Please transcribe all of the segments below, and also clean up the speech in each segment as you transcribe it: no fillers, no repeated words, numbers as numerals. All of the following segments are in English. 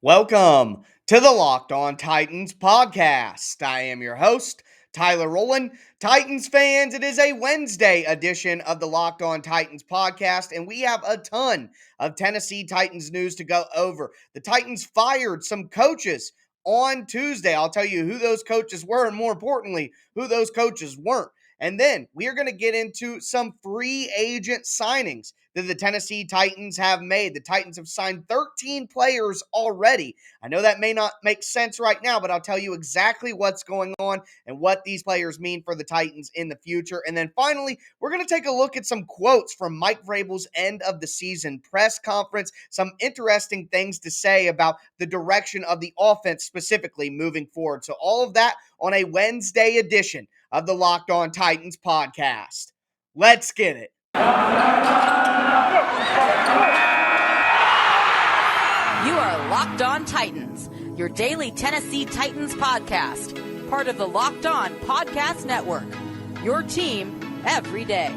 Welcome to the Locked On Titans podcast. I am your host, Tyler Rowland. Titans fans, it is a Wednesday edition of the Locked On Titans podcast, and we have a ton of Tennessee Titans news to go over. The Titans fired some coaches on Tuesday. I'll tell you who those coaches were, and more importantly, who those coaches weren't. And then we are going to get into some free agent signings that the Tennessee Titans have made. The Titans have signed 13 players already. I know that may not make sense right now, but I'll tell you exactly what's going on and what these players mean for the Titans in the future. And then finally, we're going to take a look at some quotes from Mike Vrabel's end of the season press conference, some interesting things to say about the direction of the offense specifically moving forward. So all of that on a Wednesday edition of the Locked On Titans podcast. Let's get it. You are Locked On Titans, your daily Tennessee Titans podcast, part of the Locked On Podcast Network, your team every day.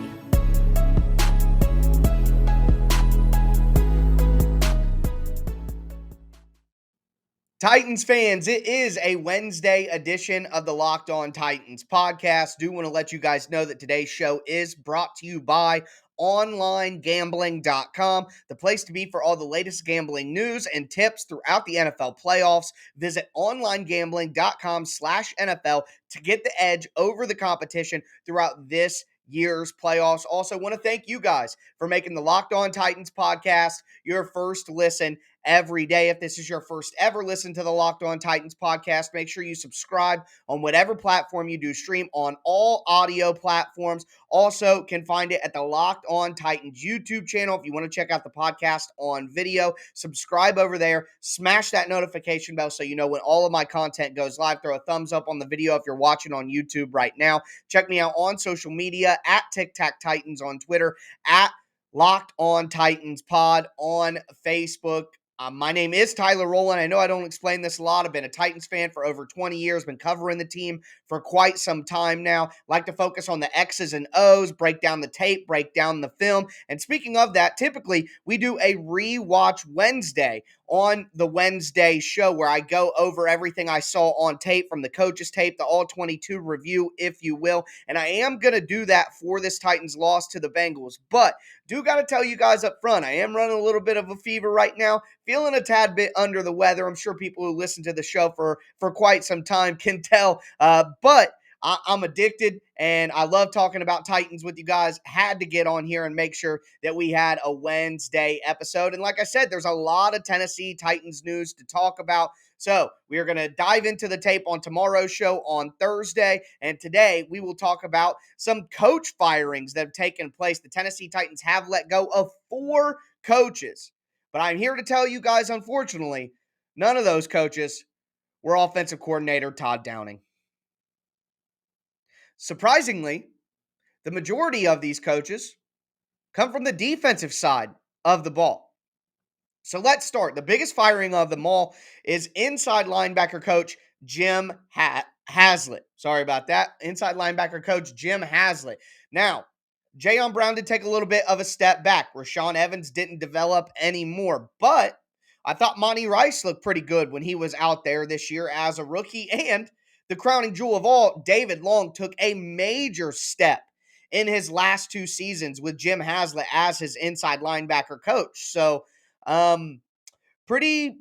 Titans fans, it is a Wednesday edition of the Locked On Titans podcast. Do want to let you guys know that today's show is brought to you by OnlineGambling.com, the place to be for all the latest gambling news and tips throughout the NFL playoffs. Visit OnlineGambling.com/NFL to get the edge over the competition throughout this year's playoffs. Also, want to thank you guys for making the Locked On Titans podcast your first listen every day. If this is your first ever listen to the Locked On Titans podcast, make sure you subscribe on whatever platform you do stream on all audio platforms. Also, can find it at the Locked On Titans YouTube channel. If you want to check out the podcast on video, subscribe over there. Smash that notification bell so you know when all of my content goes live. Throw a thumbs up on the video if you're watching on YouTube right now. Check me out on social media at Tic Tac Titans on Twitter, at Locked On Titans Pod on Facebook. My name is Tyler Rowland. I know I don't explain this a lot. I've been a Titans fan for over 20 years, been covering the team for quite some time now. Like to focus on the X's and O's, break down the tape, break down the film. And speaking of that, typically we do a rewatch Wednesday on the Wednesday show where I go over everything I saw on tape, from the coaches tape, the all 22 review, if you will. And I am going to do that for this Titans loss to the Bengals. But do got to tell you guys up front, I am running a little bit of a fever right now, feeling a tad bit under the weather. I'm sure people who listen to the show for quite some time can tell, but I'm addicted, and I love talking about Titans with you guys. Had to get on here and make sure that we had a Wednesday episode. And like I said, there's a lot of Tennessee Titans news to talk about. So we are going to dive into the tape on tomorrow's show on Thursday. And today we will talk about some coach firings that have taken place. The Tennessee Titans have let go of 4 coaches. But I'm here to tell you guys, unfortunately, none of those coaches were offensive coordinator Todd Downing. Surprisingly, the majority of these coaches come from the defensive side of the ball. So let's start. The biggest firing of them all is inside linebacker coach Jim Haslett. Sorry about that. Inside linebacker coach Jim Haslett. Now, Jayon Brown did take a little bit of a step back. Rashaan Evans didn't develop anymore, but I thought Monty Rice looked pretty good when he was out there this year as a rookie. And the crowning jewel of all, David Long took a major step in his last 2 seasons with Jim Haslett as his inside linebacker coach. So, pretty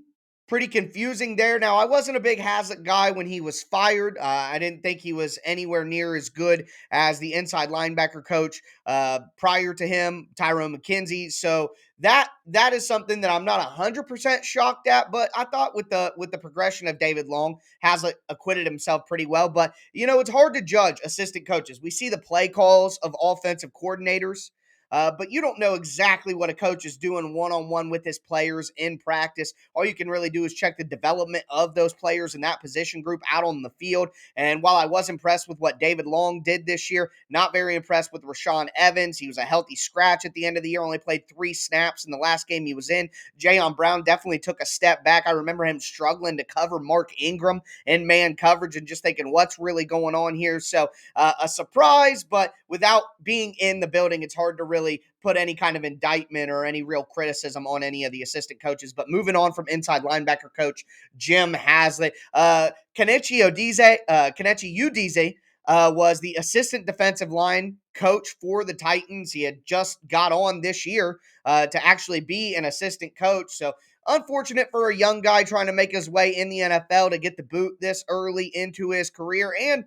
confusing there. Now, I wasn't a big Haslett guy when he was fired. I didn't think he was anywhere near as good as the inside linebacker coach prior to him, Tyrone McKenzie. So that is something that I'm not 100% shocked at. But I thought with the progression of David Long, Haslett acquitted himself pretty well. But it's hard to judge assistant coaches. We see the play calls of offensive coordinators. But you don't know exactly what a coach is doing one-on-one with his players in practice. All you can really do is check the development of those players in that position group out on the field. And while I was impressed with what David Long did this year, not very impressed with Rashaan Evans. He was a healthy scratch at the end of the year, only played 3 snaps in the last game he was in. Jayon Brown definitely took a step back. I remember him struggling to cover Mark Ingram in man coverage and just thinking, what's really going on here? So a surprise, but without being in the building, it's hard to really put any kind of indictment or any real criticism on any of the assistant coaches. But moving on from inside linebacker coach Jim Haslett, Kenichi Udeze was the assistant defensive line coach for the Titans. He had just got on this year to actually be an assistant coach. So unfortunate for a young guy trying to make his way in the NFL to get the boot this early into his career. And,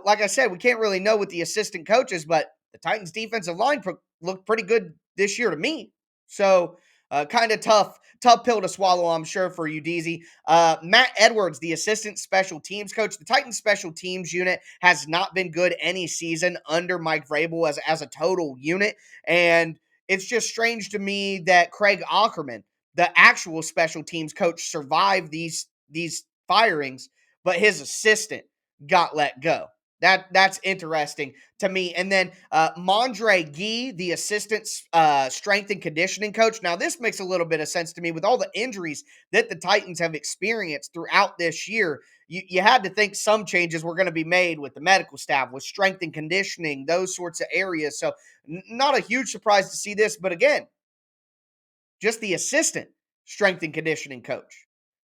like I said, we can't really know with the assistant coaches, but the Titans defensive line looked pretty good this year to me. So kind of tough pill to swallow, I'm sure, for you, DZ. Matt Edwards, the assistant special teams coach. The Titans special teams unit has not been good any season under Mike Vrabel as a total unit. And it's just strange to me that Craig Ackerman, the actual special teams coach, survived these firings, but his assistant got let go. That's interesting to me. And then Mondre Gee, the assistant strength and conditioning coach. Now, this makes a little bit of sense to me with all the injuries that the Titans have experienced throughout this year. You had to think some changes were going to be made with the medical staff, with strength and conditioning, those sorts of areas. So not a huge surprise to see this, but again, just the assistant strength and conditioning coach.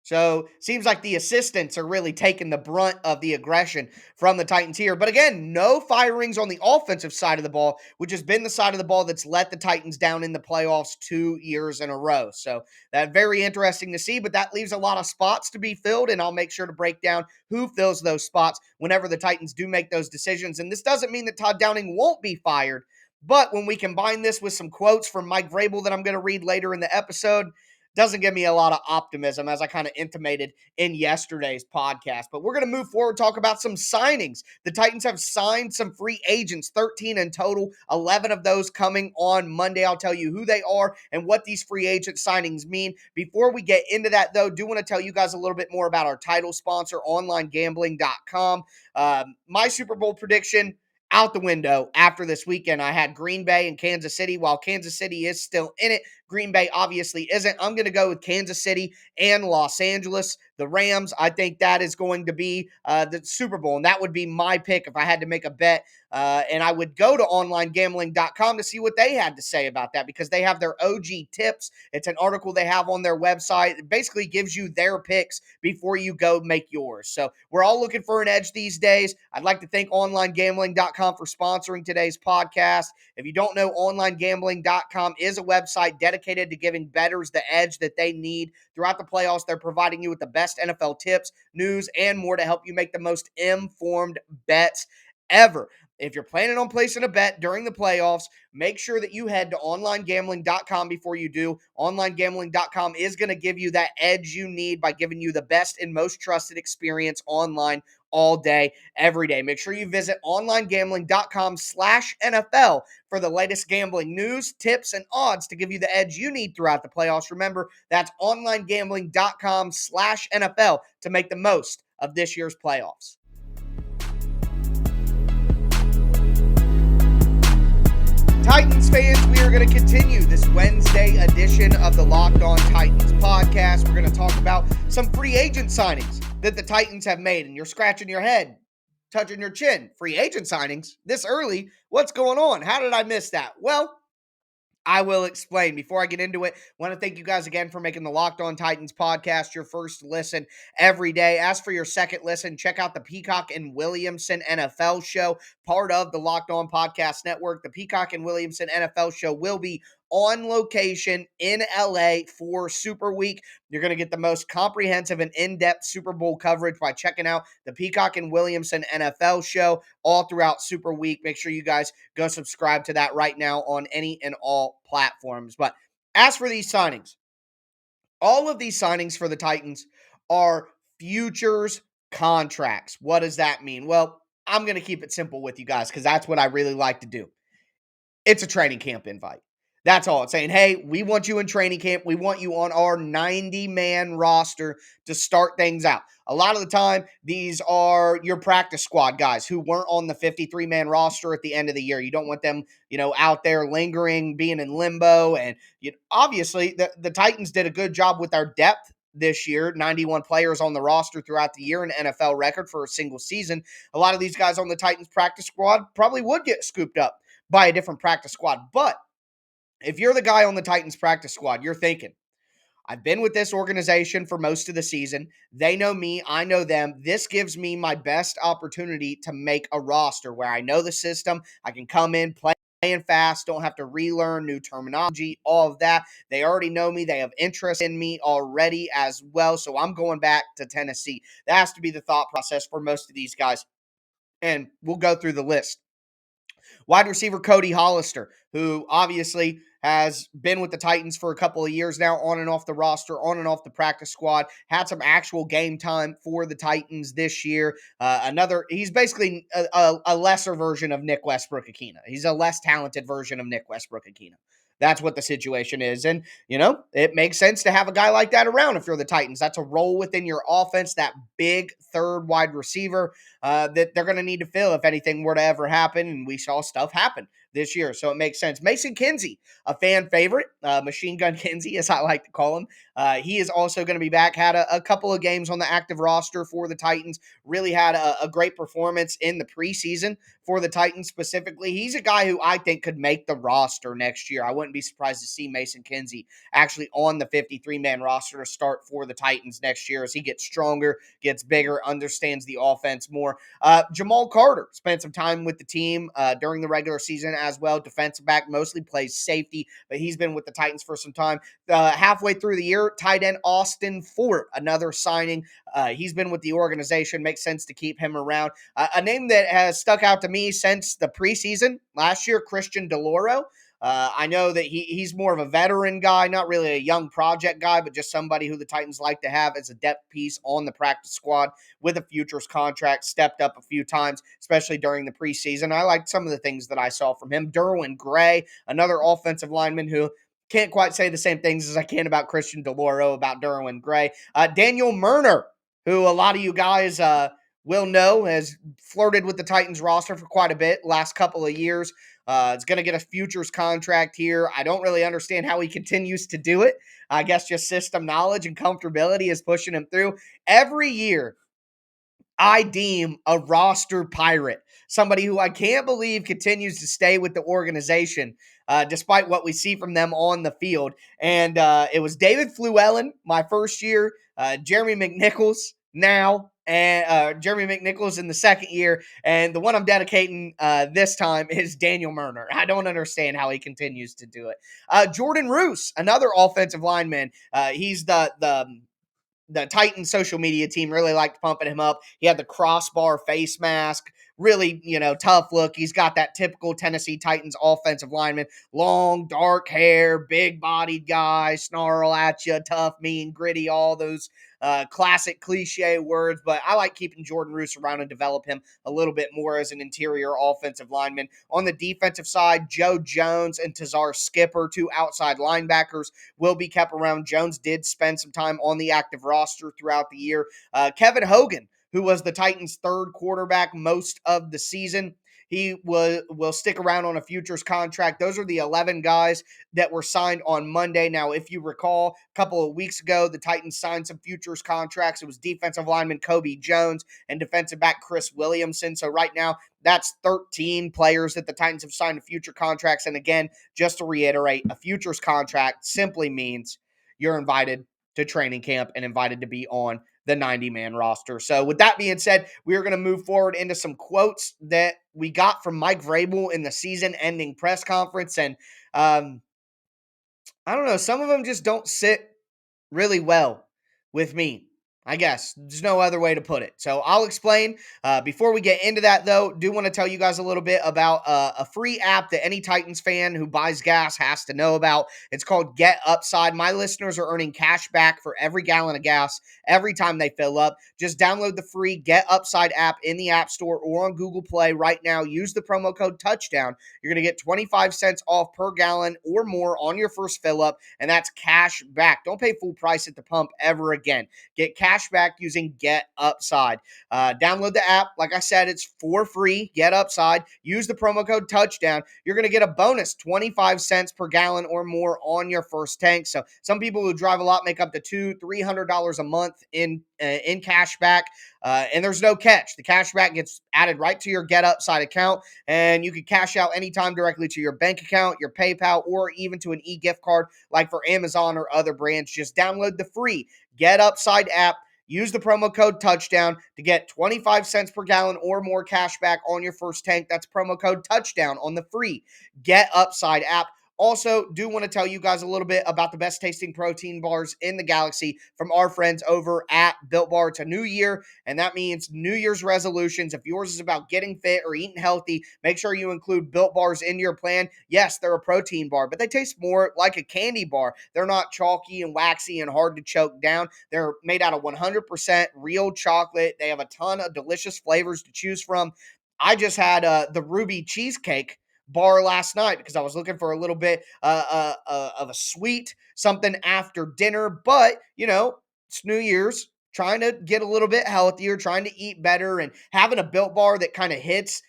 So seems like the assistants are really taking the brunt of the aggression from the Titans here. But again, no firings on the offensive side of the ball, which has been the side of the ball that's let the Titans down in the playoffs 2 years in a row. So that's very interesting to see, but that leaves a lot of spots to be filled, and I'll make sure to break down who fills those spots whenever the Titans do make those decisions. And this doesn't mean that Todd Downing won't be fired, but when we combine this with some quotes from Mike Vrabel that I'm going to read later in the episode, doesn't give me a lot of optimism, as I kind of intimated in yesterday's podcast. But we're going to move forward, talk about some signings. The Titans have signed some free agents, 13 in total, 11 of those coming on Monday. I'll tell you who they are and what these free agent signings mean. Before we get into that, though, do want to tell you guys a little bit more about our title sponsor, OnlineGambling.com. My Super Bowl prediction, out the window after this weekend. I had Green Bay and Kansas City. While Kansas City is still in it, Green Bay obviously isn't. I'm going to go with Kansas City and Los Angeles. The Rams, I think that is going to be the Super Bowl, and that would be my pick if I had to make a bet. And I would go to onlinegambling.com to see what they had to say about that, because they have their OG tips. It's an article they have on their website. It basically gives you their picks before you go make yours. So we're all looking for an edge these days. I'd like to thank onlinegambling.com for sponsoring today's podcast. If you don't know, onlinegambling.com is a website dedicated to giving bettors the edge that they need throughout the playoffs. They're providing you with the best NFL tips, news, and more to help you make the most informed bets ever. If you're planning on placing a bet during the playoffs, make sure that you head to onlinegambling.com before you do. Onlinegambling.com is going to give you that edge you need by giving you the best and most trusted experience online all day, every day. Make sure you visit onlinegambling.com/NFL for the latest gambling news, tips, and odds to give you the edge you need throughout the playoffs. Remember, that's onlinegambling.com/NFL to make the most of this year's playoffs. Titans fans, we are going to continue this Wednesday edition of the Locked On Titans podcast. We're going to talk about some free agent signings that the Titans have made, and you're scratching your head, touching your chin. Free agent signings this early? What's going on? How did I miss that? Well, I will explain. Before I get into it, I want to thank you guys again for making the Locked On Titans podcast your first listen every day. As for your second listen, check out the Peacock and Williamson NFL show, part of the Locked On Podcast Network. The Peacock and Williamson NFL show will be on location in LA for Super Week. You're going to get the most comprehensive and in-depth Super Bowl coverage by checking out the Peacock and Williamson NFL show all throughout Super Week. Make sure you guys go subscribe to that right now on any and all platforms. But as for these signings, all of these signings for the Titans are futures contracts. What does that mean? Well, I'm going to keep it simple with you guys because that's what I really like to do. It's a training camp invite. That's all. It's saying, hey, we want you in training camp. We want you on our 90-man roster to start things out. A lot of the time, these are your practice squad guys who weren't on the 53-man roster at the end of the year. You don't want them, out there lingering, being in limbo. And obviously, the Titans did a good job with our depth this year. 91 players on the roster throughout the year, an NFL record for a single season. A lot of these guys on the Titans practice squad probably would get scooped up by a different practice squad. But If you're the guy on the Titans practice squad, you're thinking, I've been with this organization for most of the season. They know me. I know them. This gives me my best opportunity to make a roster where I know the system. I can come in, playing fast, don't have to relearn new terminology, all of that. They already know me. They have interest in me already as well. So I'm going back to Tennessee. That has to be the thought process for most of these guys. And we'll go through the list. Wide receiver Cody Hollister, who obviously has been with the Titans for a couple of years now, on and off the roster, on and off the practice squad, had some actual game time for the Titans this year. He's basically a lesser version of Nick Westbrook-Akina. He's a less talented version of Nick Westbrook-Akina. That's what the situation is. And, it makes sense to have a guy like that around if you're the Titans. That's a role within your offense, that big third wide receiver that they're going to need to fill if anything were to ever happen. And we saw stuff happen this year. So it makes sense. Mason Kinsey, a fan favorite, Machine Gun Kinsey, as I like to call him. He is also going to be back. Had a couple of games on the active roster for the Titans. Really had a great performance in the preseason for the Titans specifically. He's a guy who I think could make the roster next year. I wouldn't be surprised to see Mason Kinsey actually on the 53-man roster to start for the Titans next year as he gets stronger, gets bigger, understands the offense more. Jamal Carter spent some time with the team during the regular season as well. Defensive back, mostly plays safety, but he's been with the Titans for some time. Halfway through the year, tight end Austin Fort, another signing. He's been with the organization. Makes sense to keep him around. A name that has stuck out to me since the preseason last year, Christian DeLauro. I know that he's more of a veteran guy, not really a young project guy, but just somebody who the Titans like to have as a depth piece on the practice squad with a futures contract. Stepped up a few times, especially during the preseason. I liked some of the things that I saw from him. Derwin Gray, another offensive lineman who can't quite say the same things as I can about Christian DeLauro, about Derwin Gray. Daniel Murner, who a lot of you guys will know has flirted with the Titans roster for quite a bit last couple of years. It's going to get a futures contract here. I don't really understand how he continues to do it. I guess just system knowledge and comfortability is pushing him through. Every year, I deem a roster pirate, somebody who I can't believe continues to stay with the organization despite what we see from them on the field. And it was David Fluellen my first year, Jeremy McNichols now, and Jeremy McNichols in the second year. And the one I'm dedicating this time is Daniel Murner. I don't understand how he continues to do it. Jordan Roos, another offensive lineman. He's the Titans social media team really liked pumping him up. He had the crossbar face mask, really, tough look. He's got that typical Tennessee Titans offensive lineman, long, dark hair, big bodied guy, snarl at you, tough, mean, gritty, all those classic cliche words. But I like keeping Jordan Roos around and develop him a little bit more as an interior offensive lineman. On the defensive side, Joe Jones and Tazar Skipper, two outside linebackers, will be kept around. Jones did spend some time on the active roster throughout the year. Kevin Hogan, who was the Titans' third quarterback most of the season, he will stick around on a futures contract. Those are the 11 guys that were signed on Monday. Now, if you recall, a couple of weeks ago, the Titans signed some futures contracts. It was defensive lineman Kobe Jones and defensive back Chris Williamson. So right now, that's 13 players that the Titans have signed to future contracts. And again, just to reiterate, a futures contract simply means you're invited to training camp and invited to be on the 90-man roster. So with that being said, we are going to move forward into some quotes that we got from Mike Vrabel in the season-ending press conference. And I don't know, some of them just don't sit really well with me. I guess there's no other way to put it. So I'll explain. Before we get into that, though, do want to tell you guys a little bit about a free app that any Titans fan who buys gas has to know about. It's called Get Upside. My listeners are earning cash back for every gallon of gas every time they fill up. Just download the free Get Upside app in the App Store or on Google Play right now. Use the promo code Touchdown. You're going to get 25 cents off per gallon or more on your first fill up, and that's cash back. Don't pay full price at the pump ever again. Get cash cash back using Get Upside. Download the app. Like I said, it's for free. Get Upside. Use the promo code Touchdown. You're going to get a bonus 25 cents per gallon or more on your first tank. So some people who drive a lot make up to $200-$300 a month in cash back. And there's no catch. The cash back gets added right to your Get Upside account, and you can cash out anytime directly to your bank account, your PayPal, or even to an e-gift card like for Amazon or other brands. Just download the free Get Upside app. Use the promo code Touchdown to get 25 cents per gallon or more cash back on your first tank. That's promo code Touchdown on the free Get Upside app. Also, do want to tell you guys a little bit about the best tasting protein bars in the galaxy from our friends over at Built Bar. It's a new year, and that means New Year's resolutions. If yours is about getting fit or eating healthy, make sure you include Built Bars in your plan. Yes, they're a protein bar, but they taste more like a candy bar. They're not chalky and waxy and hard to choke down. They're made out of 100% real chocolate. They have a ton of delicious flavors to choose from. I just had the Ruby Cheesecake bar last night because I was looking for a little bit of a sweet something after dinner. But, it's New Year's, trying to get a little bit healthier, trying to eat better, and having a Built Bar that kind of hits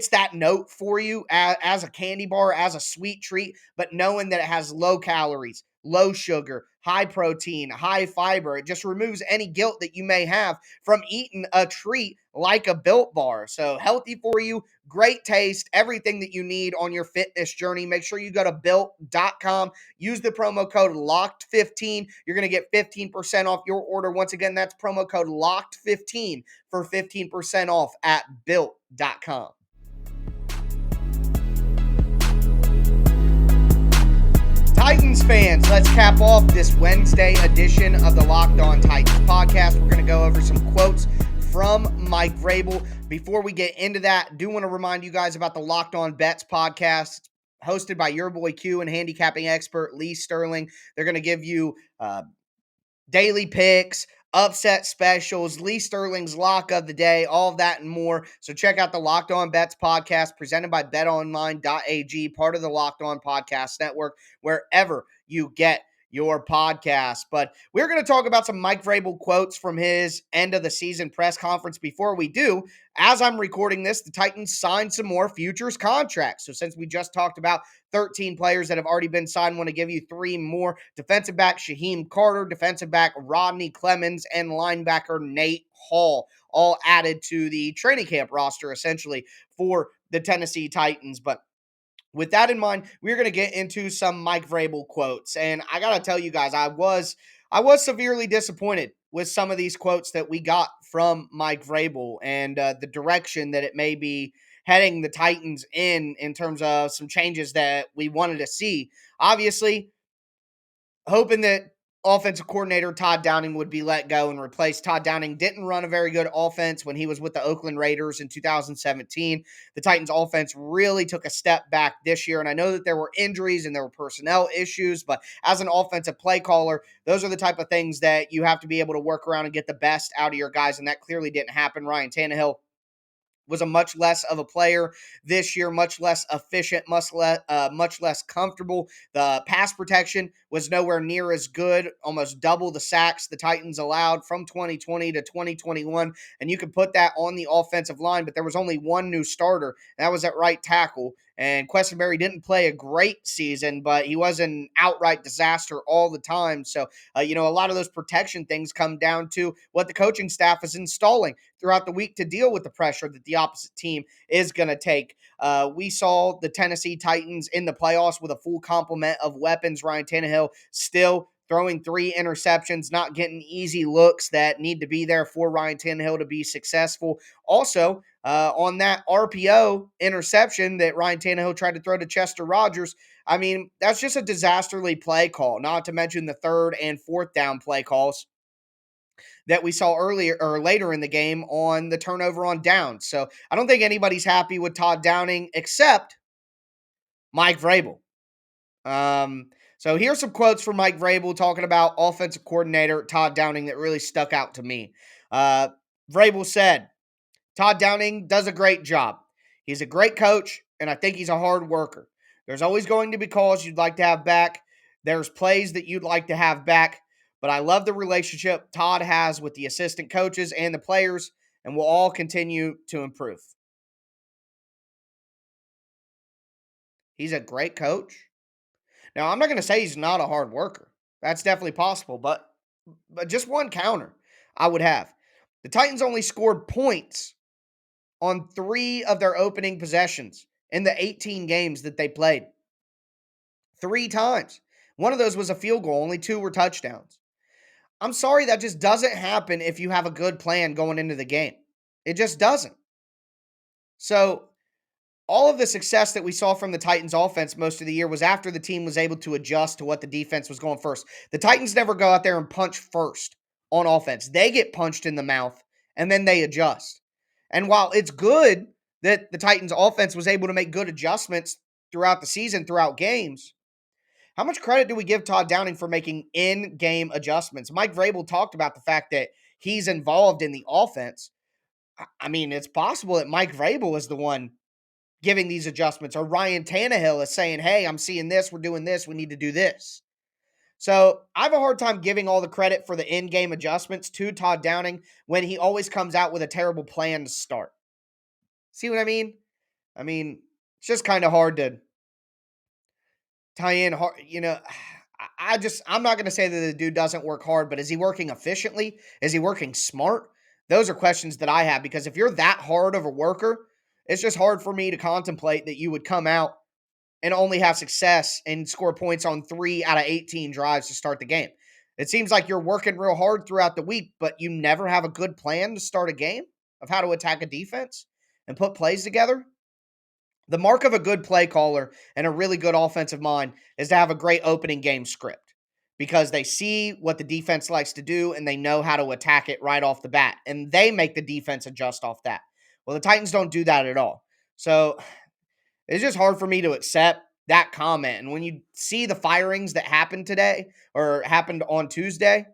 that note for you as a candy bar, as a sweet treat, but knowing that it has low calories, low sugar, high protein, high fiber. It just removes any guilt that you may have from eating a treat like a Built Bar. So healthy for you, great taste, everything that you need on your fitness journey. Make sure you go to built.com. Use the promo code LOCKED15. You're going to get 15% off your order. Once again, that's promo code LOCKED15 for 15% off at built.com. Titans fans, let's cap off this Wednesday edition of the Locked On Titans podcast. We're going to go over some quotes from Mike Vrabel. Before we get into that, I do want to remind you guys about the Locked On Bets podcast, hosted by your boy Q and handicapping expert Lee Sterling. They're going to give you daily picks, upset specials, Lee Sterling's lock of the day, all of that and more. So check out the Locked On Bets podcast presented by betonline.ag, part of the Locked On Podcast Network, wherever you get your podcast. But we're going to talk about some Mike Vrabel quotes from his end of the season press conference. Before we do, as I'm recording this, the Titans signed some more futures contracts. So since we just talked about 13 players that have already been signed, I want to give you 3 more. Defensive back Shaheem Carter, defensive back Rodney Clemens, and linebacker Nate Hall, all added to the training camp roster essentially for the Tennessee Titans. But with that in mind, we're going to get into some Mike Vrabel quotes. And I got to tell you guys, I was severely disappointed with some of these quotes that we got from Mike Vrabel and the direction that it may be heading the Titans in terms of some changes that we wanted to see. Obviously, hoping that offensive coordinator Todd Downing would be let go and replaced. Todd Downing didn't run a very good offense when he was with the Oakland Raiders in 2017. The Titans offense really took a step back this year, and I know that there were injuries and there were personnel issues, but as an offensive play caller, those are the type of things that you have to be able to work around and get the best out of your guys, and that clearly didn't happen. Ryan Tannehill was a much less of a player this year, much less efficient, much less comfortable. The pass protection was nowhere near as good, almost double the sacks the Titans allowed from 2020 to 2021, and you could put that on the offensive line, but there was only one new starter, and that was at right tackle. And Questenberry didn't play a great season, but he was an outright disaster all the time. So, a lot of those protection things come down to what the coaching staff is installing throughout the week to deal with the pressure that the opposite team is going to take. We saw the Tennessee Titans in the playoffs with a full complement of weapons. Ryan Tannehill still throwing 3 interceptions, not getting easy looks that need to be there for Ryan Tannehill to be successful. Also, on that RPO interception that Ryan Tannehill tried to throw to Chester Rogers, I mean, that's just a disasterly play call, not to mention the 3rd and 4th down play calls that we saw earlier or later in the game on the turnover on downs. So I don't think anybody's happy with Todd Downing except Mike Vrabel. So here's some quotes from Mike Vrabel talking about offensive coordinator Todd Downing that really stuck out to me. Vrabel said, Todd Downing does a great job. He's a great coach, and I think he's a hard worker. There's always going to be calls you'd like to have back. There's plays that you'd like to have back. But I love the relationship Todd has with the assistant coaches and the players, and we'll all continue to improve. He's a great coach. Now, I'm not going to say he's not a hard worker. That's definitely possible, but just one counter I would have. The Titans only scored points on 3 of their opening possessions in the 18 games that they played. 3 times. One of those was a field goal, only 2 were touchdowns. I'm sorry, that just doesn't happen if you have a good plan going into the game. It just doesn't. So, all of the success that we saw from the Titans offense most of the year was after the team was able to adjust to what the defense was going first. The Titans never go out there and punch first on offense. They get punched in the mouth and then they adjust. And while it's good that the Titans offense was able to make good adjustments throughout the season, throughout games, how much credit do we give Todd Downing for making in-game adjustments? Mike Vrabel talked about the fact that he's involved in the offense. I mean, it's possible that Mike Vrabel is the one giving these adjustments, or Ryan Tannehill is saying, hey, I'm seeing this, we're doing this, we need to do this. So I have a hard time giving all the credit for the in-game adjustments to Todd Downing when he always comes out with a terrible plan to start. See what I mean? I mean, it's just kind of hard to tie in hard, I'm not going to say that the dude doesn't work hard, but is he working efficiently? Is he working smart? Those are questions that I have, because if you're that hard of a worker, it's just hard for me to contemplate that you would come out and only have success and score points on 3 out of 18 drives to start the game. It seems like you're working real hard throughout the week, but you never have a good plan to start a game of how to attack a defense and put plays together. The mark of a good play caller and a really good offensive mind is to have a great opening game script, because they see what the defense likes to do and they know how to attack it right off the bat, and they make the defense adjust off that. Well, the Titans don't do that at all. So it's just hard for me to accept that comment. And when you see the firings that happened today or happened on Tuesday,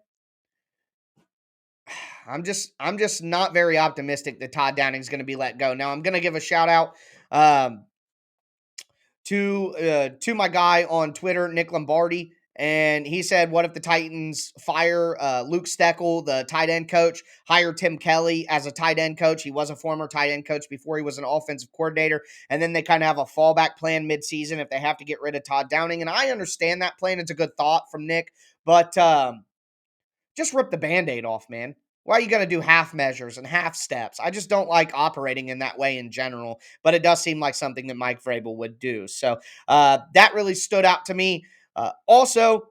I'm just not very optimistic that Todd Downing is going to be let go. Now, I'm going to give a shout out to my guy on Twitter, Nick Lombardi. And he said, what if the Titans fire Luke Steckel, the tight end coach, hire Tim Kelly as a tight end coach? He was a former tight end coach before he was an offensive coordinator. And then they kind of have a fallback plan midseason if they have to get rid of Todd Downing. And I understand that plan. It's a good thought from Nick. But just rip the Band-Aid off, man. Why are you going to do half measures and half steps? I just don't like operating in that way in general, but it does seem like something that Mike Vrabel would do. So that really stood out to me. Also,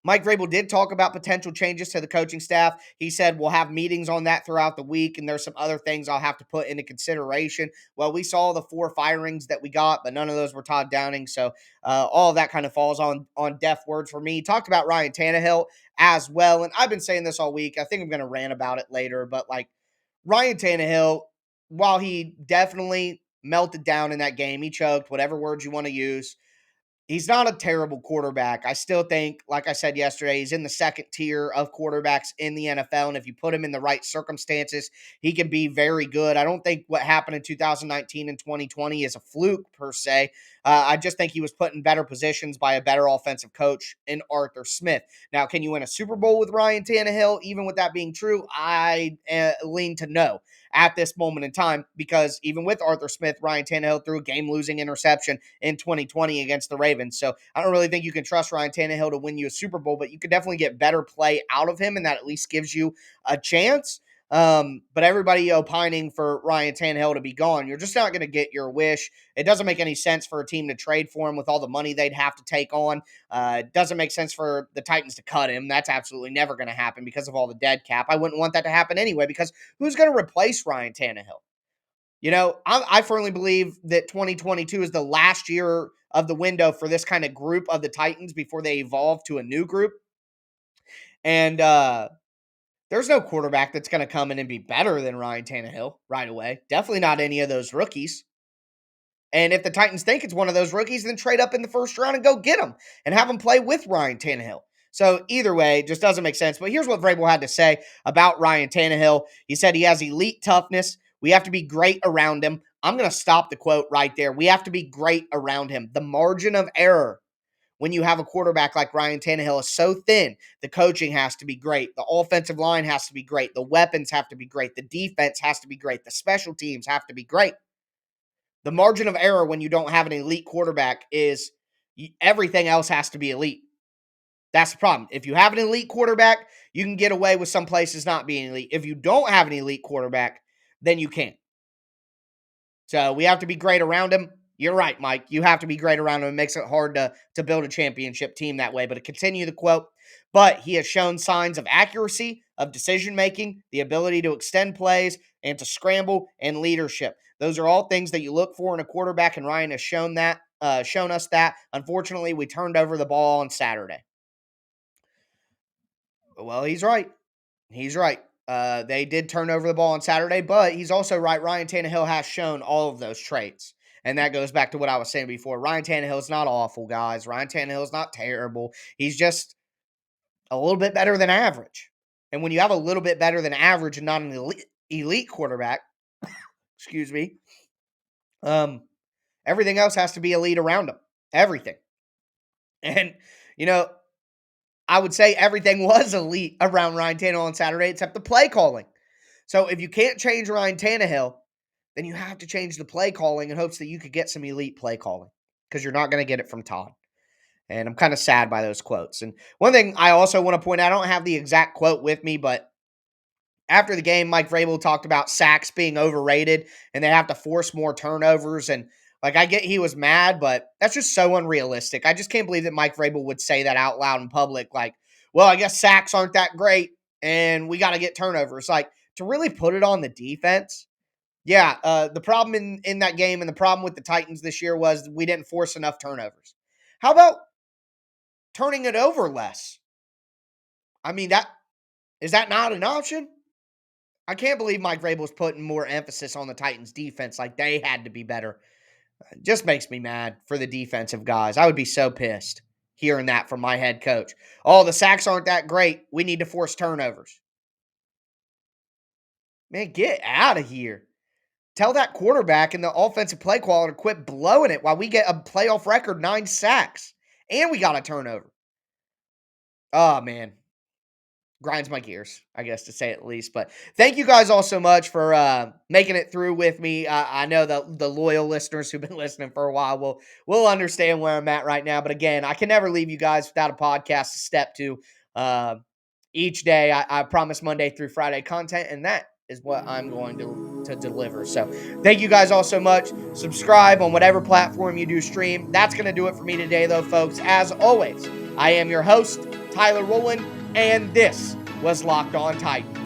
Mike Vrabel did talk about potential changes to the coaching staff. He said, we'll have meetings on that throughout the week, and there's some other things I'll have to put into consideration. Well, we saw the 4 firings that we got, but none of those were Todd Downing, so all of that kind of falls on deaf words for me. He talked about Ryan Tannehill as well, and I've been saying this all week. I think I'm going to rant about it later, but like Ryan Tannehill, while he definitely melted down in that game, he choked, whatever words you want to use, he's not a terrible quarterback. I still think, like I said yesterday, he's in the second tier of quarterbacks in the NFL. And if you put him in the right circumstances, he can be very good. I don't think what happened in 2019 and 2020 is a fluke per se. I just think he was put in better positions by a better offensive coach in Arthur Smith. Now, can you win a Super Bowl with Ryan Tannehill? Even with that being true, I lean to no at this moment in time, because even with Arthur Smith, Ryan Tannehill threw a game-losing interception in 2020 against the Ravens. So I don't really think you can trust Ryan Tannehill to win you a Super Bowl, but you could definitely get better play out of him, and that at least gives you a chance. But everybody opining for Ryan Tannehill to be gone, you're just not going to get your wish. It doesn't make any sense for a team to trade for him with all the money they'd have to take on. It doesn't make sense for the Titans to cut him. That's absolutely never going to happen because of all the dead cap. I wouldn't want that to happen anyway, because who's going to replace Ryan Tannehill? I firmly believe that 2022 is the last year of the window for this kind of group of the Titans before they evolve to a new group. And there's no quarterback that's going to come in and be better than Ryan Tannehill right away. Definitely not any of those rookies. And if the Titans think it's one of those rookies, then trade up in the first round and go get him and have him play with Ryan Tannehill. So either way, it just doesn't make sense. But here's what Vrabel had to say about Ryan Tannehill. He said he has elite toughness. We have to be great around him. I'm going to stop the quote right there. We have to be great around him. The margin of error when you have a quarterback like Ryan Tannehill is so thin. The coaching has to be great. The offensive line has to be great. The weapons have to be great. The defense has to be great. The special teams have to be great. The margin of error when you don't have an elite quarterback is everything else has to be elite. That's the problem. If you have an elite quarterback, you can get away with some places not being elite. If you don't have an elite quarterback, then you can't. So we have to be great around him. You're right, Mike. You have to be great around him. It makes it hard to build a championship team that way. But to continue the quote, but he has shown signs of accuracy, of decision making, the ability to extend plays, and to scramble, and leadership. Those are all things that you look for in a quarterback, and Ryan has shown us that. Unfortunately, we turned over the ball on Saturday. Well, he's right. He's right. They did turn over the ball on Saturday, but he's also right. Ryan Tannehill has shown all of those traits. And that goes back to what I was saying before. Ryan Tannehill is not awful, guys. Ryan Tannehill is not terrible. He's just a little bit better than average. And when you have a little bit better than average and not an elite quarterback, excuse me, everything else has to be elite around him. Everything. And, you know, I would say everything was elite around Ryan Tannehill on Saturday except the play calling. So if you can't change Ryan Tannehill, then you have to change the play calling in hopes that you could get some elite play calling because you're not going to get it from Todd. And I'm kind of sad by those quotes. And one thing I also want to point out, I don't have the exact quote with me, but after the game, Mike Vrabel talked about sacks being overrated and they have to force more turnovers. And like, I get he was mad, but that's just so unrealistic. I just can't believe that Mike Vrabel would say that out loud in public. Like, well, I guess sacks aren't that great and we got to get turnovers. Like, to really put it on the defense. Yeah, the problem in that game and the problem with the Titans this year was we didn't force enough turnovers. How about turning it over less? I mean, is that not an option? I can't believe Mike Vrabel's putting more emphasis on the Titans' defense like they had to be better. It just makes me mad for the defensive guys. I would be so pissed hearing that from my head coach. Oh, the sacks aren't that great. We need to force turnovers. Man, get out of here. Tell that quarterback and the offensive play caller to quit blowing it while we get a playoff record 9 sacks. And we got a turnover. Oh, man. Grinds my gears, I guess, to say it least. But thank you guys all so much for making it through with me. I know that the loyal listeners who've been listening for a while will understand where I'm at right now. But again, I can never leave you guys without a podcast to step to each day. I promise Monday through Friday content, and that is what I'm going to deliver. So thank you guys all so much. Subscribe on whatever platform you do stream. That's going to do it for me today, though, folks. As always, I am your host, Tyler Rowland, and this was Locked On Titans.